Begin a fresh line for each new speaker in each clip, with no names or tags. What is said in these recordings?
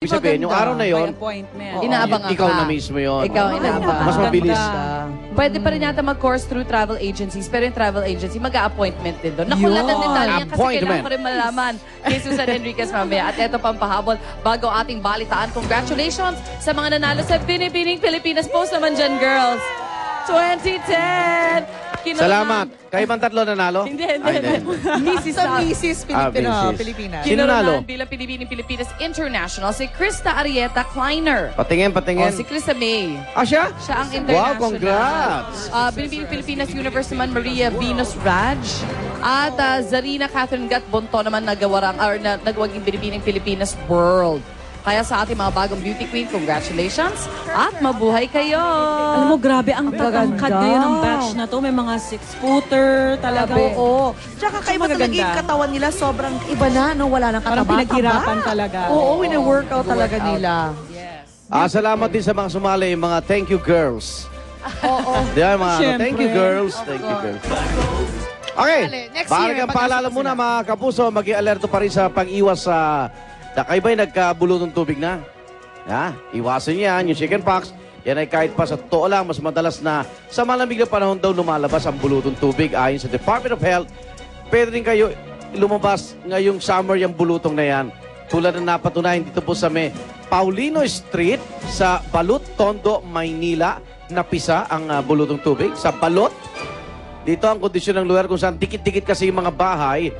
Ibig sabihin, yung araw na yon,
Inaabangan
ikaw
ka.
na mismo yun.
Ikaw ang inaabangan.
Mas mabilis.
Pwede pa rin yata mag-course through travel agencies, pero yung travel agency, mag-a-appointment din doon. Nakulatan din tayo yan kasi kailangan ko rin malaman kay Susan Enriquez mamaya. At eto pang pahabol, bago ating balitaan, congratulations sa mga nanalo sa Binibining Pilipinas. Post naman dyan, girls. 2010!
Salamat. Kayo bang tatlo nanalo?
Hindi.
Mrs. Sa Mrs. Pilipinas.
Sino nalo?
Bilang Binibining Pilipinas International, si Krista Arieta Kleiner.
Patingin.
Si Krista May.
Ah, siya?
Siya ang international.
Wow, congrats!
Binibining Pilipinas Universe naman, Maria Venus Raj. At Zarina Catherine Gat Bonto naman nagwaging Binibining Pilipinas World. Kaya sa ating mga bagong beauty queen, congratulations at mabuhay kayo!
Alam mo, grabe ang tatangkad ngayon ng batch na to. May mga 6-footer talaga.
Oo. Tsaka kaiba talaga yung katawan nila. Sobrang iba na, no? Wala nang
Parang
kataba.
pinaghirapan talaga.
Oo, wina-workout talaga nila.
Salamat din sa mga sumali, mga thank you girls.
Oo.
Diyan mga
Siyempre.
thank you girls. Thank you girls. Okay,
Next year,
balikan paalala muna mga kapuso, mag-i-alerto pa rin sa pag-iwas sa kayo ba'y nagkabulutong tubig na? Iwasan yan, yung chickenpox. Yan ay kahit pa sa totoo lang, mas madalas na sa malamig na panahon daw lumalabas ang bulutong tubig. Ayon sa Department of Health, pwede rin kayo lumabas ngayong summer yung bulutong na yan. Tulad na napatunayan dito po sa may Paulino Street sa Balot, Tondo, Maynila. Napisa ang bulutong tubig sa Balot. Dito ang kondisyon ng lugar kung saan dikit-dikit kasi yung mga bahay,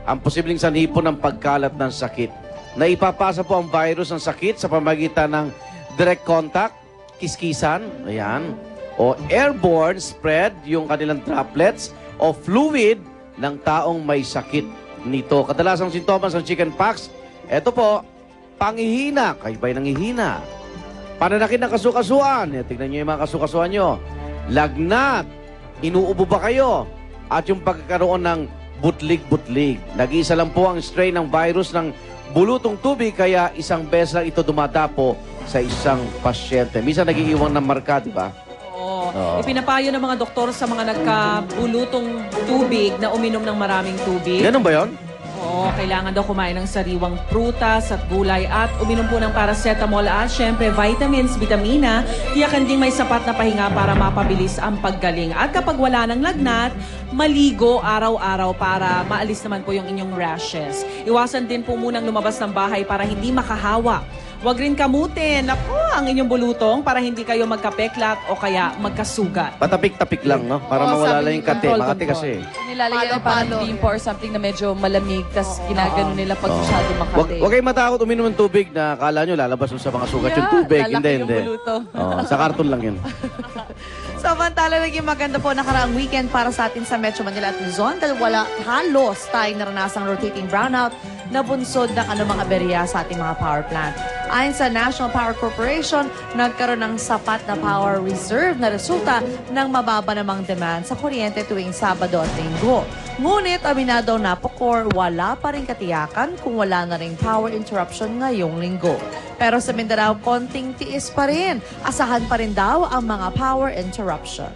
ang posibleng sanhipon ng pagkalat ng sakit. Naipapasa po ang virus ng sakit sa pamagitan ng direct contact, kiskisan, ayan, o airborne spread, yung kanilang droplets, o fluid ng taong may sakit nito. Kadalasang sintomas ng chickenpox, eto po, panghihina, kayo ba'y nanghihina? Pananakit ng kasukasuan, tignan nyo yung mga kasukasuan nyo. Lagnat, inuubo ba kayo? At yung pagkakaroon ng butlig-butlig. Nag-iisa lang po ang strain ng virus ng bulutong tubig, kaya isang beses lang ito dumadapo sa isang pasyente. Minsan nag-iiwan ng marka, di ba?
Oo. Ipinapayo ng mga doktor sa mga nagkabulutong tubig na uminom ng maraming tubig.
Ganun ba yun?
Oo, kailangan daw kumain ng sariwang prutas at gulay at uminom po ng paracetamol at syempre vitamins, vitamina. Tiyakan ding may sapat na pahinga para mapabilis ang paggaling. At kapag wala ng lagnat, maligo araw-araw para maalis naman po yung inyong rashes. Iwasan din po munang lumabas ng bahay para hindi makahawa. Huwag rin kamutin ang inyong bulutong para hindi kayo magkapeklat o kaya magkasugat.
Patapik-tapik lang, no? Para mawala lang yung kate. Makate kasi.
Nilalagyan na parang limpo or something na medyo malamig, tas ginagano nila pag masyado makate.
Huwag kayong matakot uminom ng tubig na akala nyo lalabas sa mga sugat yung tubig.
lalaki
Hindi.
yung bulutong.
Sa karton lang yun.
Samantala, naging maganda po nakaraang weekend para sa atin sa Metro Manila at Luzon dahil wala halos tayong naranasang rotating brownout na bunsod ng anumang aberya sa ating mga power plant. Ayon sa National Power Corporation, nagkaroon ng sapat na power reserve na resulta ng mababa namang demand sa kuryente tuwing Sabado at Linggo. Ngunit aminado Napocor, wala pa rin katiyakan kung wala na ring power interruption ngayong Linggo. Pero sa Mindanao, konting tiis pa rin. Asahan pa rin daw ang mga power interruption.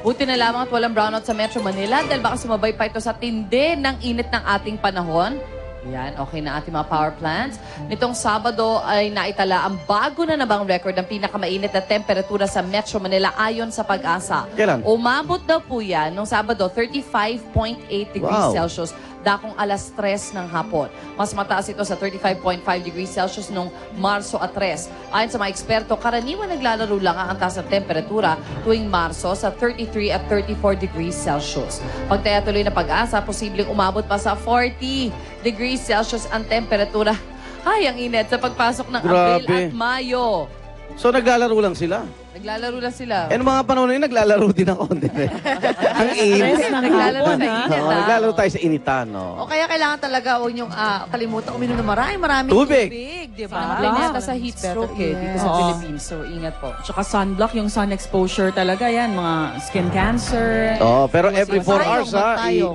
Buti na lamang at walang brownout sa Metro Manila dahil baka sumabay pa ito sa tindi ng init ng ating panahon. Yan, okay na ating mga power plants. Nitong Sabado ay naitala ang bago na nabang record ng pinakamainit na temperatura sa Metro Manila ayon sa Pag-asa.
Kailan?
Umabot daw po yan nung Sabado, 35.8 degrees
Wow.
Celsius. Dakong alas 3 ng hapon. Mas mataas ito sa 35.5 degrees Celsius nung Marso at 3. Ayon sa mga eksperto, karaniwan naglalaro lang ang taas ng temperatura tuwing Marso sa 33 at 34 degrees Celsius. Pagtaya tuloy na Pag-asa, posibleng umabot pa sa 40 degrees Celsius ang temperatura. Ay, ang init sa pagpasok ng Abril at Mayo.
So naglalaro lang sila.
Naglalaro lang sila.
Eh, mga panahon na yun, naglalaro din ako. Ang init.
Naglalaro sa init.
Naglalaro tayo sa initan.
O kaya kailangan talaga huwag niyong kalimutan uminom ng maraming
Tubig.
di
Parang
ba?
planeta sa heat stroke dito sa
Oo.
Philippines. So, ingat po.
Tsaka sunblock, yung sun exposure talaga yan. Mga skin cancer.
Oh, pero every 4
Tayong,
hours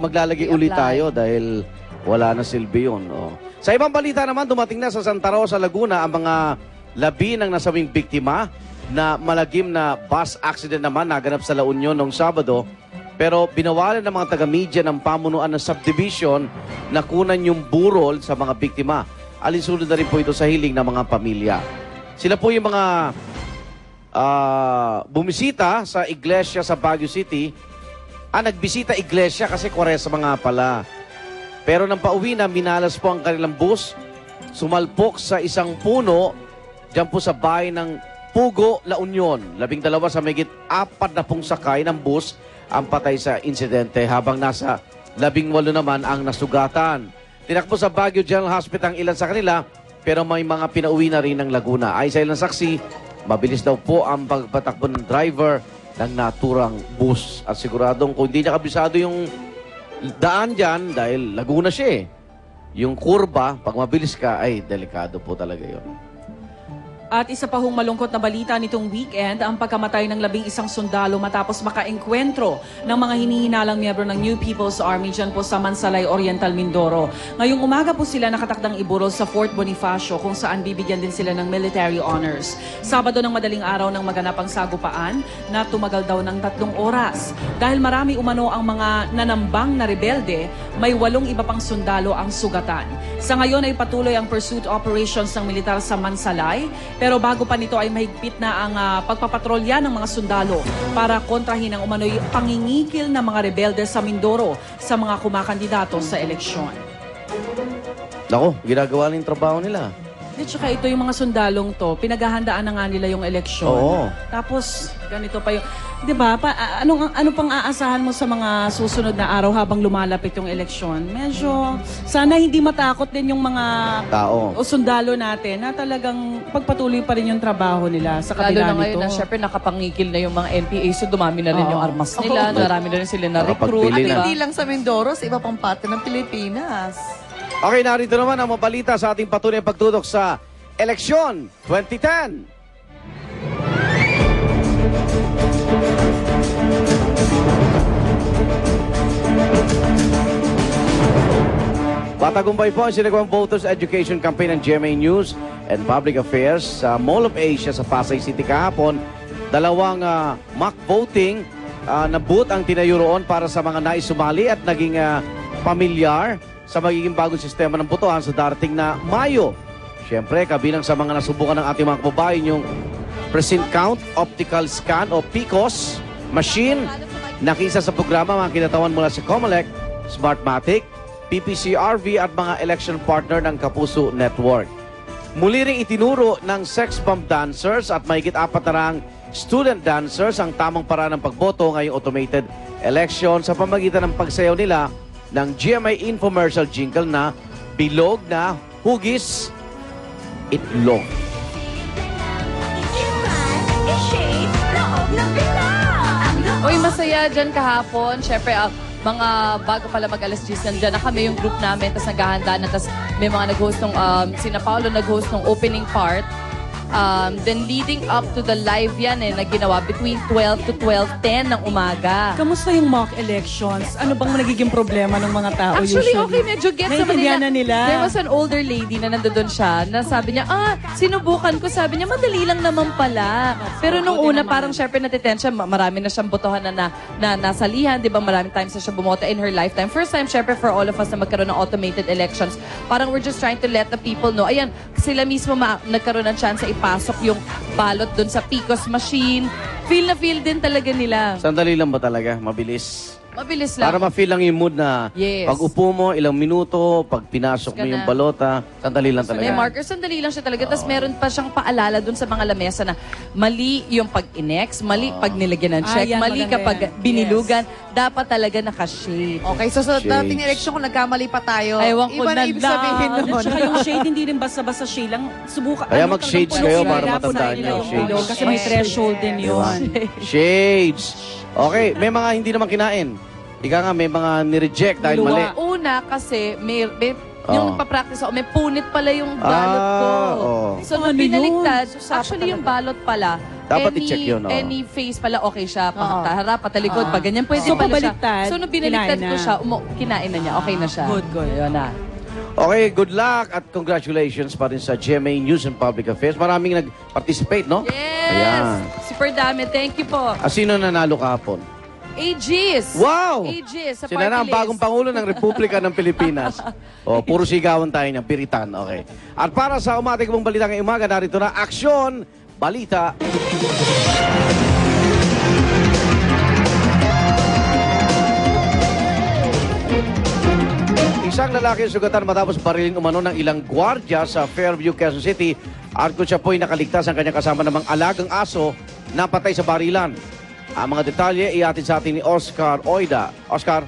maglalagay ulit tayo dahil wala na silbi yun. Oh. Sa ibang balita naman, dumating na sa Santa Rosa, Laguna ang mga labi ng nasabing biktima na malagim na bus accident naman naganap sa La Union noong Sabado. Pero binawalan ng mga taga-media ng pamunuan ng subdivision na kunan yung burol sa mga biktima. alinsunod na rin po ito sa hiling ng mga pamilya. Sila po yung mga bumisita sa iglesia sa Baguio City. Nagbisita iglesia kasi Kwaresma nga pala. Pero nang pauwi na, minalas po ang kanilang bus, sumalpok sa isang puno, dyan po sa bahay ng Pugo, La Union. 12 sa megit 40 sakay ng bus ang patay sa insidente, habang nasa 18 naman ang nasugatan. Tinakbo sa Baguio General Hospital ang ilan sa kanila, pero may mga pinauwi na rin ng Laguna. Ayon sa ilang saksi, mabilis daw po ang pagpatakbo ng driver ng naturang bus. At siguradong kung hindi niya kabisado yung daan dyan, dahil Laguna siya eh. Yung kurba, pag mabilis ka, ay delikado po talaga yun.
At isa pa hong malungkot na balita nitong weekend, ang pagkamatay ng 11 sundalo matapos makaengkwentro ng mga hinihinalang miyembro ng New People's Army dyan po sa Mansalay, Oriental, Mindoro. Ngayong umaga po sila nakatakdang iburol sa Fort Bonifacio, kung saan bibigyan din sila ng military honors. Sabado ng madaling araw ng maganapang sagupaan na tumagal daw ng 3 oras. Dahil marami umano ang mga nanambang na rebelde, may 8 iba pang sundalo ang sugatan. Sa ngayon ay patuloy ang pursuit operations ng militar sa Mansalay. Pero bago pa nito ay mahigpit na ang pagpapatrolya ng mga sundalo para kontrahin ang umano'y pangingikil ng mga rebelde sa Mindoro sa mga kumakandidato sa eleksyon.
Nako, ginagawa ng trabaho nila.
At saka ito yung mga sundalong to, pinaghahandaan na nga nila yung eleksyon.
Oo.
Tapos, ganito pa yung... Di ba? Ano pang aasahan mo sa mga susunod na araw habang lumalapit yung eleksyon? Medyo, sana hindi matakot din yung mga
Tao.
o sundalo natin na talagang pagpatuloy pa rin yung trabaho nila sa
Lalo
kabila
na
nito.
ngayon na syempre nakapangikil na yung mga NPA, so dumami na rin yung armas nila, marami na rin sila na-recruit.
Nakapagpili
At
na.
hindi lang sa Mindoro, sa iba pang parte ng Pilipinas.
Okay, narito naman ang mabalita sa ating patuloy pagtutok sa Eleksyon 2010. Patagumpay po ang sinagawang Voters Education Campaign ng GMA News and Public Affairs sa Mall of Asia sa Pasay City kahapon. 2 mock voting na booth ang tinayo roon para sa mga nais sumali at naging pamilyar sa magiging bagong sistema ng botohan sa darating na Mayo. Siyempre, kabilang sa mga nasubukan ng ating mga kababayan yung Precinct Count, Optical Scan o PICOS machine. Nakisa sa programa mga kinatawan mula sa Comelec, Smartmatic, PPCRV at mga election partner ng Kapuso Network. Muli ring itinuro ng sex bomb dancers at mahigit 4 student dancers ang tamang paraan ng pagboto ngayong automated election sa pamagitan ng pagsayaw nila ng GMA infomercial jingle na Bilog na Hugis Itlog.
Uy, masaya dyan kahapon. Siyempre, mga bago pala mag-alas 10 nandyan na kami yung group namin, tapos naghahanda na, tapos may mga nag-host ng, sina Paolo nag-host ng opening part. Then leading up to the live yan na ginawa between 12 to 12:10 ng umaga.
Kamusta yung mock elections? Ano bang nagiging problema ng mga tao
Actually,
usually?
okay, medyo gets naman
Naintindihan na nila.
There was an older lady na nandoon siya, na sabi niya, sinubukan ko, sabi niya, madali lang naman pala. Pero nung una, parang syempre natitensya, marami na siyang botohan na nasalihan, di ba? Maraming times na siya bumoto in her lifetime. First time, syempre, for all of us na magkaroon ng automated elections, parang we're just trying to let the people know, ayan, sila mismo nagkaroon ng chance ipasok yung balot dun sa PICOS machine. Feel na feel din talaga nila.
Sandali lang ba talaga? Mabilis.
Mabilis lang.
Para ma-feel lang yung mood na
Yes.
pag upo mo, ilang minuto, pag pinasok mo
Ka
yung
na.
balota, sandali lang
So,
talaga.
may marker, sandali lang siya talaga. Tapos meron pa siyang paalala dun sa mga lamesa na mali yung pag-inex, mali pag nilagyan ng check,
yan,
mali
maganda
kapag
yan.
binilugan, dapat talaga nakashade.
Okay, so sa
Shades.
dating eleksyon, kung nagkamali pa tayo,
Ewan ko
iba na
na
ibig sabihin
lang.
nun.
At saka yung shade, hindi rin basta-basta shade lang. Subukan.
Kaya mag-shades
talagang
kayo
puno
para
sila,
matandaan
punain
niyo
nila
yung
yung
shades.
ilong. Kasi may threshold din
Diba?
yun.
Shades. Okay, may mga hindi naman kinain. Ika nga, may mga nireject dahil
Luwa.
mali.
Una kasi, yung papractice ako, may punit pala yung balot ko.
oo.
So, nung
Ano
pinaliktad,
yun?
actually yung balot pala,
Dapat i-check yun, oo.
any face pala, okay siya.
Oo.
Paharap, patalikod, pag ganyan, pwede
So,
pala siya.
pabaliktad,
So, nung binaliktad
kinain
ko
na.
siya, kinain na niya, okay na siya.
Good, good.
Yun na.
Okay, good luck at congratulations pa rin sa GMA News and Public Affairs. Maraming nag-participate, no?
Yes!
Ayan.
Super dami. Thank you po.
Sino nanalo kahapon?
Aegis!
Wow!
Aegis sa
Sila na ang
party
bagong
list.
Pangulo ng Republika ng Pilipinas. Puro sigawan tayo niya, piritan. Okay. At para sa umating mong balita ngayong umaga, narito na Aksyon Balita. Isang lalaki ang sugatan matapos barilin umano ng ilang gwardya sa Fairview, Quezon City. At kung siya po'y nakaligtas ang kanyang kasama namang alagang aso na patay sa barilan. Ang mga detalye iatid sa atin ni Oscar Oida. Oscar?